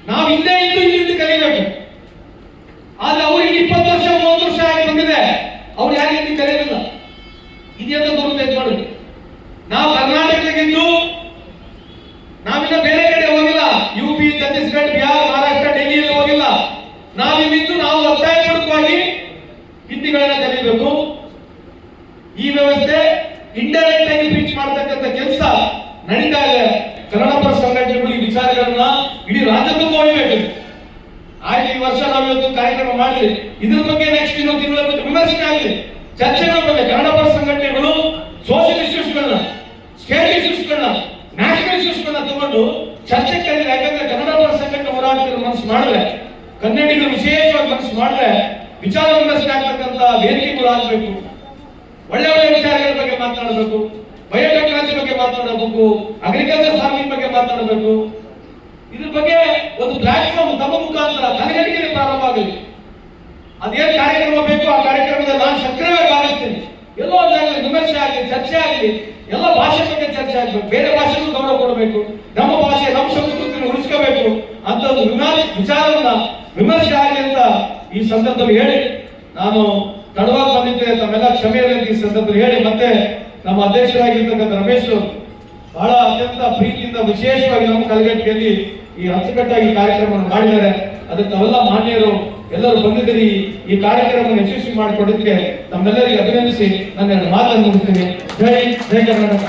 ನಾವು ಇಲ್ಲೇ ಇದ್ದು ಇಲ್ಲಿಂದ ಕಲಿಬೇಕು. ಆದ್ರೆ ಅವ್ರಿಗೆ 20 ವರ್ಷ 30 ವರ್ಷ ಆಗಿ ಬಂದಿದೆ, ಅವ್ರು ಯಾಕೆ ಇಲ್ಲಿ ಕಲಿಯೋದಿಲ್ಲ? ಇದೆಲ್ಲ ದುರುಪಯೋಗ ಮಾಡಿ. ನಾವು ಕರ್ನಾಟಕದಾಗಿದ್ದು ನಾವಿನ್ನ ಬೇರೆ ಕಡೆ ಹೋಗಿಲ್ಲ. UP, ಛತ್ತೀಸ್ಗಢ, ಬಿಹಾರ್, ಮಹಾರಾಷ್ಟ್ರ, ಡೆಲ್ಲಿಯಲ್ಲಿ ಹೋಗಿಲ್ಲ. ನಾವಿಲ್ಲಿದ್ದು ನಾವು ಒತ್ತಾಯಪೂರ್ವಕವಾಗಿ ಹಿಂದಿಗಳನ್ನ ಕಲಿಬೇಕು. ಈ ವ್ಯವಸ್ಥೆ ಇಂಡೈರೆಕ್ಟ್ ಆಗಿ ರೀಚ್ ಮಾಡತಕ್ಕಂಥ ಕೆಲಸ ನಡೀತಾ ಇದೆ. ಕನ್ನಡಪರ ಸಂಘಟನೆಗಳು ಈ ವಿಚಾರಗಳನ್ನ ಇಡೀ ರಾಜ್ಯಕ್ಕೂ ಒಯ್ಯಬೇಕು. ಆಯ್ತು, ಈ ವರ್ಷ ನಾವು ಇವತ್ತು ಕಾರ್ಯಕ್ರಮ ಮಾಡಿದ್ವಿ. ಇದ್ರ ಬಗ್ಗೆ ನೆಕ್ಸ್ಟ್ ಇನ್ನೊಂದು ತಿಂಗಳ ಬಗ್ಗೆ ವಿಮರ್ಶೆ ಆಗಲಿ, ಚರ್ಚೆಗಳ ಬಗ್ಗೆ ಕನ್ನಡಪರ ಸಂಘಟನೆಗಳು ಸೋಷಿಯಲ್ ಇಶ್ಯೂಸ್ಗಳನ್ನ, ಸ್ಟೇಟ್ ಇಶ್ಯೂಸ್ಗಳನ್ನ, ನ್ಯಾಷನಲ್ ಇಶ್ಯೂಸ್ಗಳನ್ನ ತಗೊಂಡು ಚರ್ಚೆ ಕರೀಲಿ. ಯಾಕಂದ್ರೆ ಕನ್ನಡಪರ ಸಂಘಟನೆ ಹೋರಾಟಗಳು ಮನಸ್ಸು ಮಾಡಿದ್ರೆ, ಕನ್ನಡಿಗರು ವಿಶೇಷವಾಗಿ ಮನಸ್ಸು ಮಾಡಿದ್ರೆ ವಿಚಾರ ವಿಮರ್ಶೆ ಆಗ್ತಕ್ಕಂಥ ವೇದಿಕೆಗಳು ಆಗಬೇಕು. ಒಳ್ಳೆ ಒಳ್ಳೆ ವಿಚಾರಗಳ ಬಗ್ಗೆ ಮಾತನಾಡಬೇಕು, ಬಯೋಟೆಕ್ನಾಲಜಿ ಬಗ್ಗೆ ಮಾತನಾಡಬೇಕು, ಅಗ್ರಿಕಲ್ಚರ್ ಫಾರ್ಮಿಂಗ್ ಬಗ್ಗೆ ಮಾತನಾಡಬೇಕು. ಇದ್ರ ಬಗ್ಗೆ ಒಂದು ಪ್ಲಾಟ್ಫಾರ್ಮ್ ತಮ್ಮ ಮುಖಾಂತರ ತಲೆಗಟ್ಟಿಗೆ ಪ್ರಾರಂಭ ಆಗಲಿ. ಅದೇನು ಕಾರ್ಯಕ್ರಮ ಬೇಕು ಆ ಕಾರ್ಯಕ್ರಮದಲ್ಲಿ ನಾನು ಸಕ್ರಿಯವಾಗಿ ಭಾಗಿಸ್ತೀನಿ. ಎಲ್ಲೋ ಒಂದಾಗಲಿ ವಿಮರ್ಶೆ ಆಗಲಿ, ಚರ್ಚೆ ಆಗಲಿ, ಎಲ್ಲ ಭಾಷೆ ಬಗ್ಗೆ ಚರ್ಚೆ ಆಗಬೇಕು. ಬೇರೆ ಭಾಷೆಗೂ ಗೌರವ ಕೊಡಬೇಕು, ನಮ್ಮ ಭಾಷೆ ನಮ್ಮ ಸಂಸ್ಕೃತಿಯನ್ನು ಉಳಿಸ್ಕೋಬೇಕು ಅಂತ ಒಂದು ವಿಚಾರವನ್ನ ವಿಮರ್ಶೆ ಆಗಲಿ ಅಂತ ಈ ಸಂದರ್ಭದಲ್ಲಿ ಹೇಳಿ, ನಾನು ತಡವಾಗಿ ಬಂದಿದ್ದೆ, ತಮ್ಮೆಲ್ಲ ಕ್ಷಮೆ ಅಂತ ಈ ಸಂದರ್ಭದಲ್ಲಿ ಹೇಳಿ, ಮತ್ತೆ ನಮ್ಮ ಅಧ್ಯಕ್ಷರಾಗಿರ್ತಕ್ಕಂಥ ರಮೇಶ್ ಬಹಳ ಅತ್ಯಂತ ಪ್ರೀತಿಯಿಂದ ವಿಶೇಷವಾಗಿ ನಮ್ಮ ಕಲಗಟ್ಟಿಯಲ್ಲಿ ಈ ಅಚ್ಚುಕಟ್ಟಾಗಿ ಕಾರ್ಯಕ್ರಮವನ್ನು ಮಾಡಿದ್ದಾರೆ. ಅದಕ್ಕೆ ನಾವೆಲ್ಲ ಮಾನ್ಯರು ಎಲ್ಲರೂ ಬಂದಿದ್ದೀರಿ. ಈ ಕಾರ್ಯಕ್ರಮವನ್ನು ಯಶಸ್ವಿ ಮಾಡಿಕೊಡೋದಕ್ಕೆ ತಮ್ಮೆಲ್ಲರಿಗೆ ಅಭಿನಂದಿಸಿ ನನ್ನ ಮಾತನ್ನು ಮುಗಿಸ್ತೀನಿ. ಜೈ ಜೈ ಕರ್ನಾಟಕ.